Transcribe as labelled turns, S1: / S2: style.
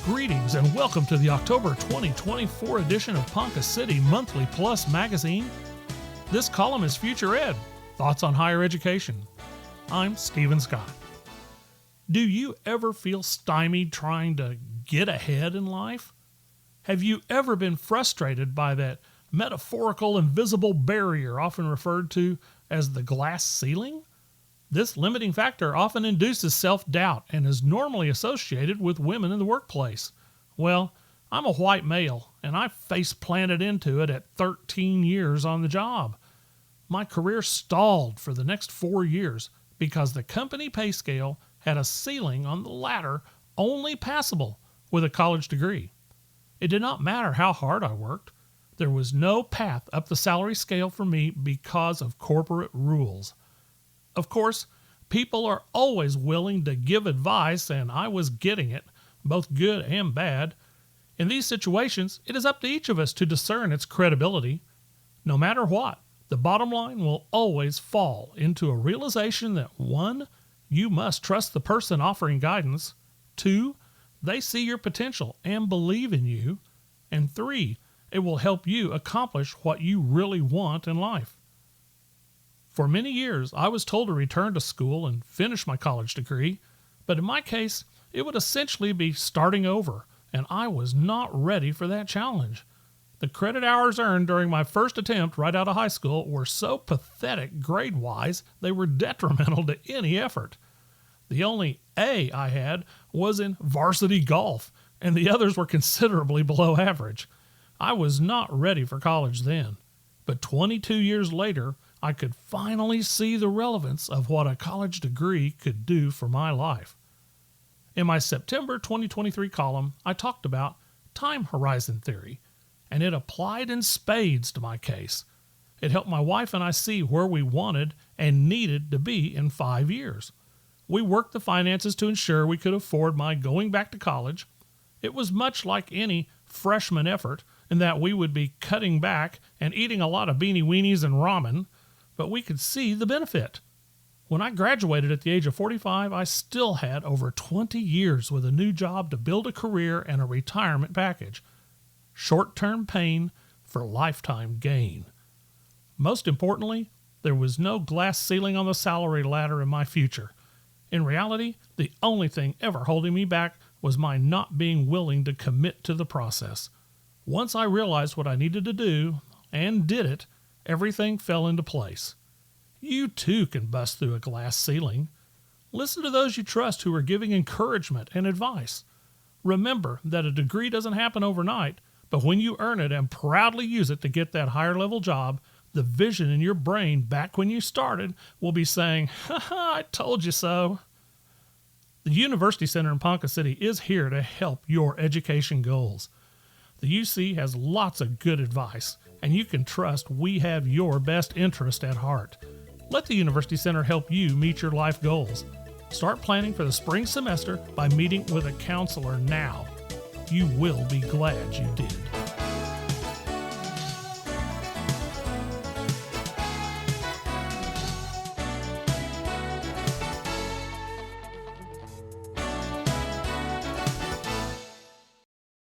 S1: Greetings and welcome to the October 2024 edition of Ponca City Monthly Plus magazine. This column is Future Ed, Thoughts on Higher Education. I'm Stephen Scott. Do you ever feel stymied trying to get ahead in life? Have you ever been frustrated by that metaphorical invisible barrier often referred to as the glass ceiling? This limiting factor often induces self-doubt and is normally associated with women in the workplace. Well, I'm a white male, and I face-planted into it at 13 years on the job. My career stalled for the next 4 years because the company pay scale had a ceiling on the ladder only passable with a college degree. It did not matter how hard I worked. There was no path up the salary scale for me because of corporate rules. Of course, people are always willing to give advice, and I was getting it, both good and bad. In these situations, it is up to each of us to discern its credibility. No matter what, the bottom line will always fall into a realization that 1, you must trust the person offering guidance. 2, they see your potential and believe in you. And 3, it will help you accomplish what you really want in life. For many years, I was told to return to school and finish my college degree, but in my case, it would essentially be starting over, and I was not ready for that challenge. The credit hours earned during my first attempt right out of high school were so pathetic grade-wise, they were detrimental to any effort. The only A I had was in varsity golf, and the others were considerably below average. I was not ready for college then, but 22 years later, I could finally see the relevance of what a college degree could do for my life. In my September 2023 column, I talked about time horizon theory, and it applied in spades to my case. It helped my wife and I see where we wanted and needed to be in 5 years. We worked the finances to ensure we could afford my going back to college. It was much like any freshman effort in that we would be cutting back and eating a lot of beanie weenies and ramen, but we could see the benefit. When I graduated at the age of 45, I still had over 20 years with a new job to build a career and a retirement package. Short-term pain for lifetime gain. Most importantly, there was no glass ceiling on the salary ladder in my future. In reality, the only thing ever holding me back was my not being willing to commit to the process. Once I realized what I needed to do, and did it, everything fell into place. You too can bust through a glass ceiling. Listen to those you trust who are giving encouragement and advice. Remember that a degree doesn't happen overnight, but when you earn it and proudly use it to get that higher level job, the vision in your brain back when you started will be saying, "Ha ha, I told you so." The University Center in Ponca City is here to help your education goals. The UC has lots of good advice, and you can trust we have your best interest at heart. Let the University Center help you meet your life goals. Start planning for the spring semester by meeting with a counselor now. You will be glad you did.